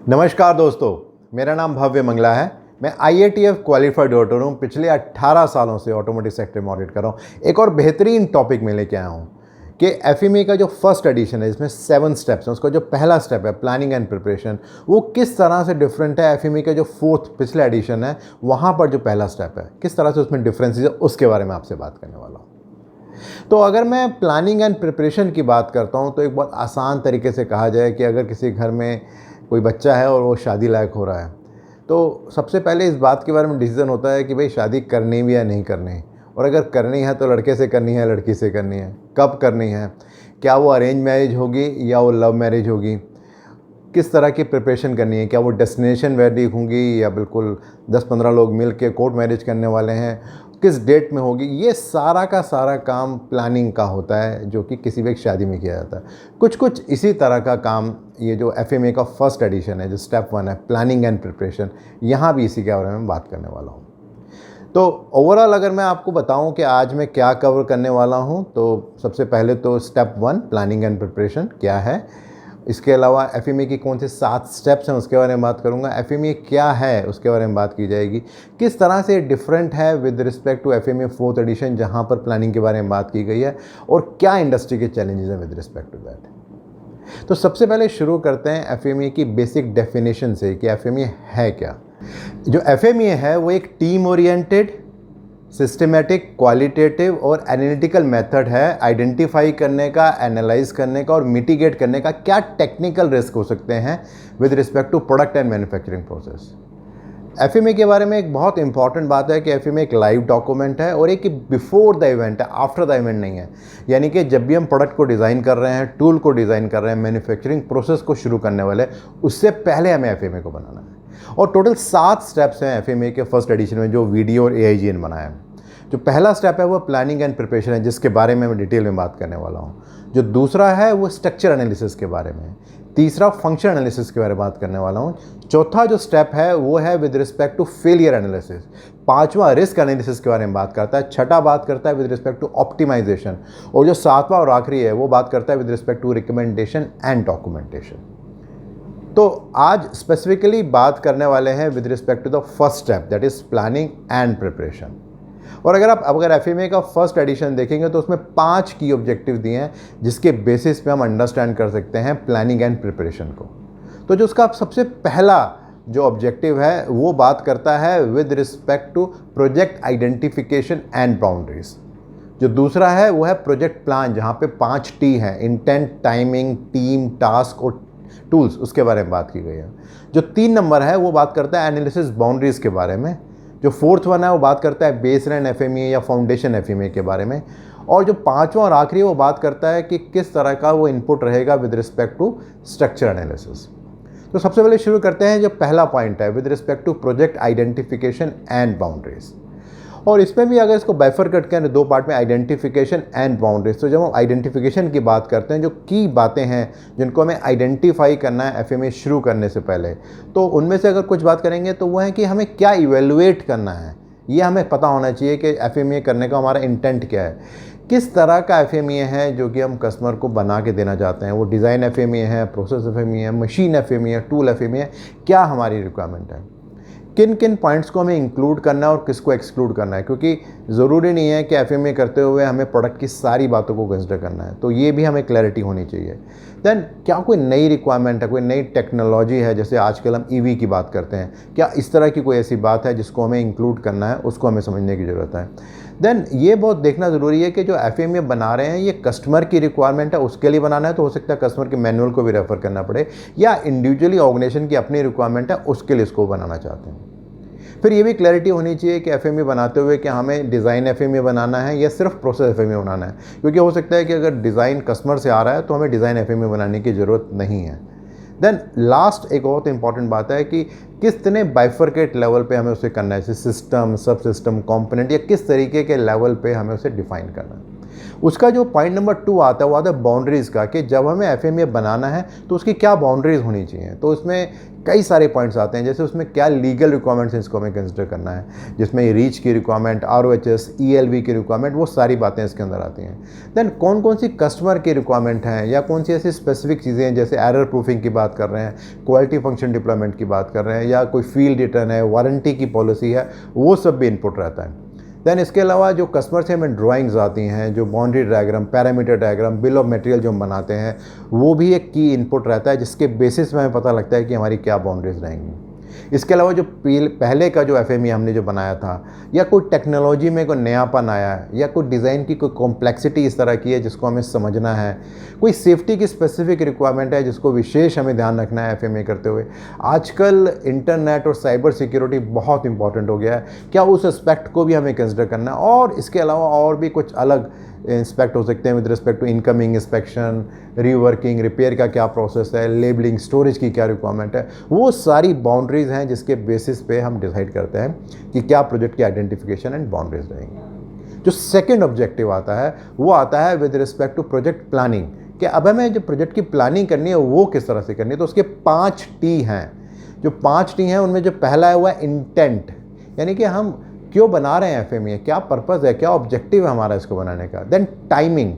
नमस्कार दोस्तों, मेरा नाम भव्य मंगला है। मैं IATF क्वालिफाइड ऑडिटर हूँ। पिछले 18 सालों से ऑटोमोटिव सेक्टर में ऑडिट कर रहा हूँ। एक और बेहतरीन टॉपिक में लेके आया हूँ कि FME का जो फर्स्ट एडिशन है, इसमें 7 स्टेप्स हैं। उसका जो पहला स्टेप है प्लानिंग एंड प्रिपरेशन, वो किस तरह से डिफरेंट है FME का जो फोर्थ पिछला एडिशन है, वहाँ पर जो पहला स्टेप है किस तरह से उसमें डिफरेंसेस है, उसके बारे में आपसे बात करने वाला हूँ। तो अगर मैं प्लानिंग एंड प्रिपरेशन की बात करता हूँ तो एक बहुत आसान तरीके से कहा जाए कि अगर किसी घर में कोई बच्चा है और वो शादी लायक हो रहा है, तो सबसे पहले इस बात के बारे में डिसीज़न होता है कि भाई शादी करनी भी या नहीं करनी, और अगर करनी है तो लड़के से करनी है लड़की से करनी है, कब करनी है, क्या वो अरेंज मैरिज होगी या वो लव मैरिज होगी, किस तरह की प्रिपरेशन करनी है, क्या वो डेस्टिनेशन वेडिंग होगी या बिल्कुल 10-15 लोग मिल के कोर्ट मैरिज करने वाले हैं, किस डेट में होगी। ये सारा का सारा काम प्लानिंग का होता है जो कि किसी भी एक शादी में किया जाता है। कुछ इसी तरह का काम ये जो FMA का फर्स्ट एडिशन है, जो स्टेप 1 है प्लानिंग एंड प्रिपरेशन, यहाँ भी इसी के बारे में बात करने वाला हूँ। तो ओवरऑल अगर मैं आपको बताऊं कि आज मैं क्या कवर करने वाला हूं, तो सबसे पहले तो स्टेप 1 प्लानिंग एंड प्रिपरेशन क्या है, इसके अलावा FMA की कौन से 7 स्टेप्स हैं उसके बारे में बात करूंगा, FMA क्या है उसके बारे में बात की जाएगी, किस तरह से डिफरेंट है with respect to FMA fourth edition जहां पर प्लानिंग के बारे में बात की गई है, और क्या इंडस्ट्री के चैलेंजेस हैं विद रिस्पेक्ट टू दैट। तो सबसे पहले शुरू करते हैं FMA की बेसिक डेफिनेशन से कि FMA है क्या। जो FMA है वो एक टीम ओरिएंटेड, सिस्टमेटिक, क्वालिटेटिव और एनालिटिकल मेथड है आइडेंटिफाई करने का, एनालाइज करने का और मिटिगेट करने का क्या टेक्निकल रिस्क हो सकते हैं with respect to product and manufacturing process. FMA के बारे में एक बहुत इंपॉर्टेंट बात है कि FMA एक लाइव डॉक्यूमेंट है और एक बिफोर द इवेंट है, आफ्टर द इवेंट नहीं है। यानी कि जब भी हम प्रोडक्ट को डिज़ाइन कर रहे हैं, टूल को डिज़ाइन कर रहे हैं, मैन्युफैक्चरिंग प्रोसेस को शुरू करने वाले, उससे पहले हमें FMA को बनाना है। और टोटल 7 स्टेप्स हैं FMA के फर्स्ट एडिशन में जो वीडियो और AIGN बनाया है। जो पहला स्टेप है वो प्लानिंग एंड प्रिपरेशन है, जिसके बारे में मैं डिटेल में बात करने वाला हूँ। जो दूसरा है वो स्ट्रक्चर एनालिसिस के बारे में, तीसरा फंक्शन एनालिसिस के बारे में बात करने वाला हूँ। चौथा जो स्टेप है वो है with respect to failure analysis. पांचवा रिस्क एनालिसिस के बारे में बात करता है। छठा बात करता है विद रिस्पेक्ट टू ऑप्टिमाइजेशन, और जो सातवां और आखिरी है वो बात करता है with respect to recommendation and documentation. तो आज स्पेसिफिकली बात करने वाले हैं with respect to the first step, that is planning and preparation. और अगर FMA का फर्स्ट एडिशन देखेंगे तो उसमें 5 की ऑब्जेक्टिव दिए हैं जिसके बेसिस पे हम अंडरस्टैंड कर सकते हैं प्लानिंग एंड प्रिपरेशन को। तो जो उसका सबसे पहला जो ऑब्जेक्टिव है वो बात करता है with respect to project identification and boundaries. जो दूसरा है वो है प्रोजेक्ट प्लान, जहाँ पे 5 T हैं, इंटेंट, टाइमिंग, टीम, टास्क और टूल्स, उसके बारे में बात की गई है। जो 3 नंबर है वो बात करता है एनालिसिस बाउंड्रीज के बारे में। जो 4th वन है वो बात करता है बेसलाइन FMA या फाउंडेशन FMA के बारे में। और जो 5वां और आखिरी वो बात करता है कि किस तरह का वो इनपुट रहेगा with respect to structure analysis. तो सबसे पहले शुरू करते हैं जो पहला पॉइंट है with respect to project identification and boundaries. और इसमें भी अगर इसको बाइफरकेट करें 2 पार्ट में, आइडेंटिफिकेशन एंड बाउंड्रीज। तो जब हम आइडेंटिफिकेशन की बात करते हैं, जो की बातें हैं जिनको हमें आइडेंटिफाई करना है FMA शुरू करने से पहले, तो उनमें से अगर कुछ बात करेंगे तो वो है कि हमें क्या इवेलुएट करना है। ये हमें पता होना चाहिए कि FMA करने का हमारा इंटेंट क्या है, किस तरह का FMA है जो कि हम कस्टमर को बना के देना चाहते हैं। वो डिज़ाइन FMA है, प्रोसेस FMA है, मशीन FMA है, टूल FMA है, क्या हमारी रिक्वायरमेंट है, किन किन पॉइंट्स को हमें इंक्लूड करना है और किसको एक्सक्लूड करना है। क्योंकि ज़रूरी नहीं है कि FMA करते हुए हमें प्रोडक्ट की सारी बातों को कंसिडर करना है, तो ये भी हमें क्लैरिटी होनी चाहिए। देन क्या कोई नई रिक्वायरमेंट है, कोई नई टेक्नोलॉजी है, जैसे आजकल हम EV की बात करते हैं, क्या इस तरह की कोई ऐसी बात है जिसको हमें इंक्लूड करना है, उसको हमें समझने की ज़रूरत है। देन ये बहुत देखना ज़रूरी है कि जो FMA बना रहे हैं ये कस्टमर की रिक्वायरमेंट है, उसके लिए बनाना है, तो हो सकता है कस्टमर के मैनुअल को भी रेफ़र करना पड़े, या इंडिविजुअली ऑर्गेनाइजेशन की अपनी रिक्वायरमेंट है उसके लिए इसको बनाना चाहते हैं। फिर ये भी क्लैरिटी होनी चाहिए कि FMA बनाते हुए कि हमें डिज़ाइन FMA बनाना है या सिर्फ प्रोसेस FMA बनाना है। क्योंकि हो सकता है कि अगर डिज़ाइन कस्टमर से आ रहा है तो हमें डिज़ाइन FMA बनाने की ज़रूरत नहीं है। देन लास्ट एक बहुत इंपॉर्टेंट बात है कि कितने बाइफरकेट लेवल पे हमें उसे करना है, सिस्टम, सब सिस्टम, कॉम्पोनेंट, या किस तरीके के लेवल पे हमें उसे डिफाइन करना है। उसका जो पॉइंट नंबर 2 आता है वो आता है बाउंड्रीज़ का, कि जब हमें एफएमईए बनाना है तो उसकी क्या बाउंड्रीज़ होनी चाहिए। तो उसमें कई सारे पॉइंट्स आते हैं, जैसे उसमें क्या लीगल रिक्वायरमेंट्स हैं इसको हमें कंसिडर करना है, जिसमें रीच की रिक्वायरमेंट, आरओएचएस, ईएलवी की रिक्वायरमेंट, वो सारी बातें इसके अंदर आती हैं। देन कौन कौन सी कस्टमर की रिक्वायरमेंट हैं, या कौन सी ऐसी स्पेसिफिक चीज़ें हैं, जैसे एरर प्रूफिंग की बात कर रहे हैं, क्वालिटी फंक्शन डिप्लॉयमेंट की बात कर रहे हैं, या कोई फील्ड रिटर्न है, वारंटी की पॉलिसी है, वो सब भी इनपुट रहता है। दैन इसके अलावा जो कस्टमर से हमें ड्राइंग्स आती हैं, जो boundary diagram, parameter diagram, bill of material जो हम बनाते हैं, वो भी एक की इनपुट रहता है, जिसके बेसिस में हमें पता लगता है कि हमारी क्या बाउंड्रीज रहेंगी। इसके अलावा जो पहले का जो एफएमई हमने जो बनाया था, या कोई टेक्नोलॉजी में कोई नयापन आया है, या कोई डिज़ाइन की कोई कॉम्प्लेक्सिटी इस तरह की है जिसको हमें समझना है, कोई सेफ्टी की स्पेसिफिक रिक्वायरमेंट है जिसको विशेष हमें ध्यान रखना है एफएमई करते हुए। आजकल इंटरनेट और साइबर सिक्योरिटी बहुत इंपॉर्टेंट हो गया है, क्या उस एस्पेक्ट को भी हमें कंसिडर करना है। और इसके अलावा और भी कुछ अलग इंस्पेक्ट हो सकते हैं with respect to incoming inspection, reworking, repair का क्या प्रोसेस है, लेबलिंग, स्टोरेज की क्या रिक्वायरमेंट है। वो सारी बाउंड्रीज़ हैं जिसके बेसिस पे हम डिसाइड करते हैं कि क्या प्रोजेक्ट की आइडेंटिफिकेशन एंड बाउंड्रीज रहेंगी। जो सेकंड ऑब्जेक्टिव आता है वो आता है with respect to project planning, कि अब हमें जो प्रोजेक्ट की प्लानिंग करनी है वो किस तरह से करनी है। तो उसके 5 टी हैं। जो 5 टी हैं उनमें जो पहला है वो है इंटेंट, यानी कि हम क्यों बना रहे हैं एफएमई, क्या पर्पज़ है, क्या ऑब्जेक्टिव है हमारा इसको बनाने का। देन टाइमिंग,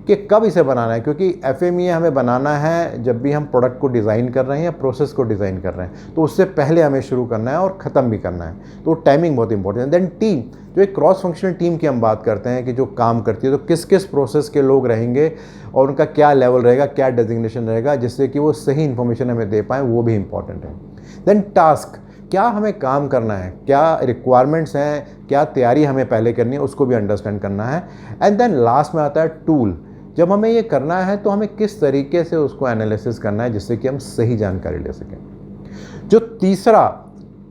कि कब इसे बनाना है, क्योंकि एफएमई हमें बनाना है जब भी हम प्रोडक्ट को डिज़ाइन कर रहे हैं या प्रोसेस को डिज़ाइन कर रहे हैं, तो उससे पहले हमें शुरू करना है और ख़त्म भी करना है। तो टाइमिंग बहुत इंपॉर्टेंट है। देन टीम, जो एक क्रॉस फंक्शनल टीम की हम बात करते हैं कि जो काम करती है, तो किस किस प्रोसेस के लोग रहेंगे और उनका क्या लेवल रहेगा, क्या डेजिग्नेशन रहेगा, जिससे कि वो सही इन्फॉर्मेशन हमें दे पाएँ, वो भी इंपॉर्टेंट है। देन टास्क, क्या हमें काम करना है, क्या रिक्वायरमेंट्स हैं, क्या तैयारी हमें पहले करनी है, उसको भी अंडरस्टैंड करना है। एंड देन लास्ट में आता है टूल, जब हमें ये करना है तो हमें किस तरीके से उसको एनालिसिस करना है जिससे कि हम सही जानकारी ले सकें। जो तीसरा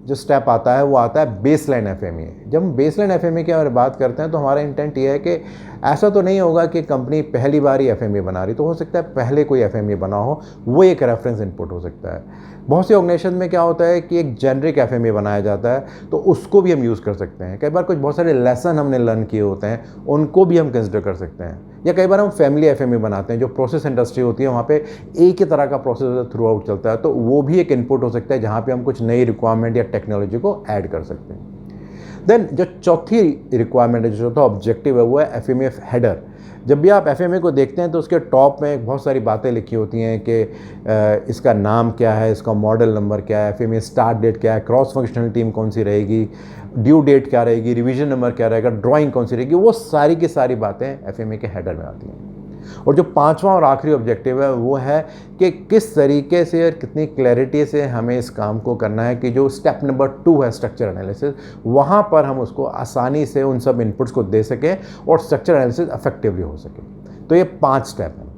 जो स्टेप आता है वो आता है बेसलाइन एफएमई। जब हम बेसलाइन एफएमई की अगर बात करते हैं तो हमारा इंटेंट ये है कि ऐसा तो नहीं होगा कि कंपनी पहली बार ही एफएमई बना रही, तो हो सकता है पहले कोई एफएमई बना हो, वो एक रेफरेंस इनपुट हो सकता है। बहुत सी ऑर्गेनाइजेशन में क्या होता है कि एक जेनरिक एफएमई बनाया जाता है, तो उसको भी हम यूज़ कर सकते हैं। कई बार कुछ बहुत सारे लेसन हमने लर्न किए होते हैं, उनको भी हम कंसिडर कर सकते हैं। या कई बार हम फैमिली एफएमई बनाते हैं, जो प्रोसेस इंडस्ट्री होती है वहाँ पे एक ही तरह का प्रोसेस थ्रू आउट चलता है, तो वो भी एक इनपुट हो सकता है जहाँ पे हम कुछ नई रिक्वायरमेंट या टेक्नोलॉजी को ऐड कर सकते हैं। देन जो चौथी रिक्वायरमेंट है, जो चौथा ऑब्जेक्टिव है, वो है एफएमई हेडर। जब भी आप एफएमई को देखते हैं तो उसके टॉप में बहुत सारी बातें लिखी होती हैं कि इसका नाम क्या है, इसका मॉडल नंबर क्या है, एफएमई स्टार्ट डेट क्या है, क्रॉस फंक्शनल टीम कौन सी रहेगी, ड्यू डेट क्या रहेगी, रिवीजन नंबर क्या रहेगा, ड्राइंग कौन सी रहेगी, वो सारी की सारी बातें एफएमई के हेडर में आती हैं। और जो पांचवा और आखिरी ऑब्जेक्टिव है वो है कि किस तरीके से और कितनी क्लैरिटी से हमें इस काम को करना है कि जो स्टेप नंबर 2 है स्ट्रक्चर एनालिसिस, वहाँ पर हम उसको आसानी से उन सब इनपुट्स को दे सकें और स्ट्रक्चर एनालिसिस इफेक्टिवली हो सके। तो ये 5 स्टेप हैं।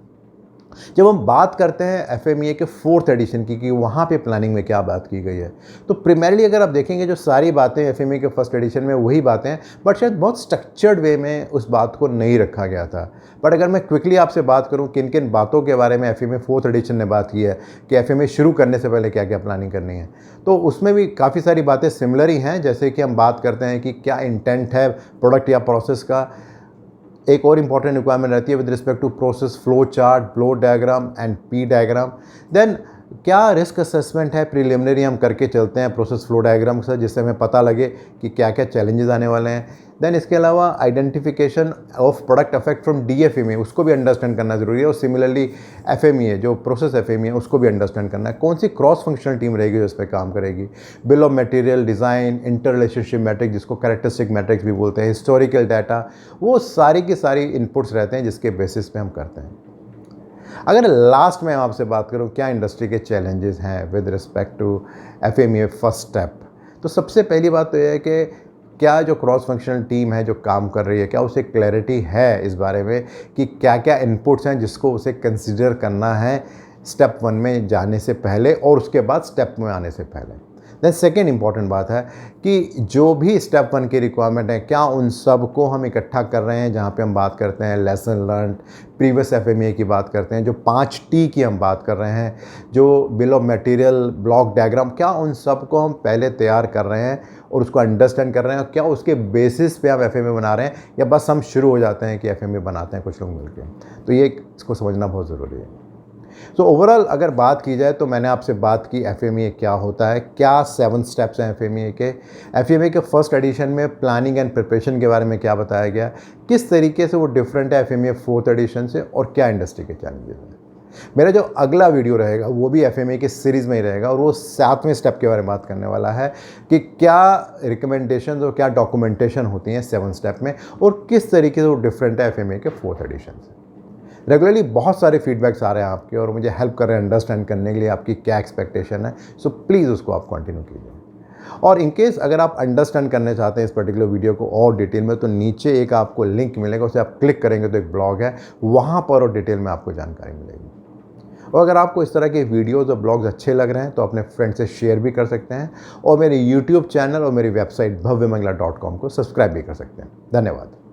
जब हम बात करते हैं एफएमईए के 4th एडिशन की कि वहाँ पे प्लानिंग में क्या बात की गई है, तो प्राइमरीली अगर आप देखेंगे जो सारी बातें एफएमईए के 1st एडिशन में वही बातें हैं, बट शायद बहुत स्ट्रक्चर्ड वे में उस बात को नहीं रखा गया था। बट अगर मैं क्विकली आपसे बात करूँ किन किन बातों के बारे में एफएमईए 4th एडिशन ने बात की है कि एफएमईए शुरू करने से पहले क्या क्या प्लानिंग करनी है, तो उसमें भी काफ़ी सारी बातें सिमिलर ही हैं। जैसे कि हम बात करते हैं कि क्या इंटेंट है प्रोडक्ट या प्रोसेस का। एक और इम्पॉर्टेंट रिक्वायरमेंट रहती है with respect to process flow chart, flow diagram and P diagram. Then क्या रिस्क असेसमेंट है प्रीलिमिनरी हम करके चलते हैं प्रोसेस फ्लो डायग्राम से, जिससे हमें पता लगे कि क्या क्या चैलेंजेस आने वाले हैं। देन इसके अलावा identification of product affect from DFMEA, उसको भी अंडरस्टैंड करना ज़रूरी है। और सिमिलरली एफएमईए जो प्रोसेस एफएमईए उसको भी अंडरस्टैंड करना है। कौन सी क्रॉस फंक्शनल टीम रहेगी जो इस पर काम करेगी, bill of material, design, inter relationship matrix जिसको कैरेक्टरिस्टिक मैट्रिक्स भी बोलते हैं, हिस्टोरिकल डाटा, वो सारी की सारी इनपुट्स रहते हैं जिसके बेसिस पे हम करते हैं। अगर लास्ट में आपसे बात करूं क्या इंडस्ट्री के चैलेंजेस हैं with respect to FMEA first step, तो सबसे पहली बात तो यह है कि क्या जो क्रॉस फंक्शनल टीम है जो काम कर रही है, क्या उसे क्लैरिटी है इस बारे में कि क्या क्या इनपुट्स हैं जिसको उसे कंसिडर करना है स्टेप 1 में जाने से पहले और उसके बाद स्टेप में आने से पहले। देन सेकेंड इंपॉर्टेंट बात है कि जो भी स्टेप 1 की रिक्वायरमेंट है, क्या उन सब को हम इकट्ठा कर रहे हैं, जहाँ पे हम बात करते हैं लेसन लर्न, प्रीवियस FMEA की बात करते हैं, जो 5T की हम बात कर रहे हैं, जो bill of material, block diagram, क्या उन सब को हम पहले तैयार कर रहे हैं और उसको अंडरस्टैंड कर रहे हैं, और क्या उसके बेसिस पे हम FMEA बना रहे हैं, या बस हम शुरू हो जाते हैं कि FMEA बनाते हैं कुछ लोग मिलकर। तो ये इसको समझना बहुत ज़रूरी है। तो ओवरऑल अगर बात की जाए तो मैंने आपसे बात की FMEA क्या होता है, क्या 7 स्टेप्स हैं FMEA के। FMEA के फर्स्ट एडिशन में प्लानिंग एंड प्रिपरेशन के बारे में क्या बताया गया, किस तरीके से वो डिफरेंट है FMEA 4th एडिशन से, और क्या इंडस्ट्री के चैलेंजेस हैं। मेरा जो अगला वीडियो रहेगा वो भी FMEA की सीरीज़ में ही रहेगा, और वो 7वें स्टेप के बारे में बात करने वाला है कि क्या रिकमेंडेशंस और क्या डॉक्यूमेंटेशन होती हैं 7 स्टेप में, और किस तरीके से वो डिफरेंट है FMEA के 4th एडिशन से। रेगुलरली बहुत सारे फीडबैक्स आ रहे हैं आपके, और मुझे हेल्प कर रहे हैं अंडरस्टैंड करने के लिए आपकी क्या एक्सपेक्टेशन है। सो प्लीज़ उसको आप कंटिन्यू कीजिए। और इन केस अगर आप अंडरस्टैंड करने चाहते हैं इस पर्टिकुलर वीडियो को और डिटेल में, तो नीचे एक आपको लिंक मिलेगा, उसे आप क्लिक करेंगे तो एक ब्लॉग है, वहाँ पर और डिटेल में आपको जानकारी मिलेगी। और अगर आपको इस तरह के वीडियोज़ और ब्लॉग्स अच्छे लग रहे हैं तो अपने फ्रेंड से शेयर भी कर सकते हैं, और मेरे YouTube चैनल और मेरी वेबसाइट bhavyamangla.com को सब्सक्राइब भी कर सकते हैं। धन्यवाद।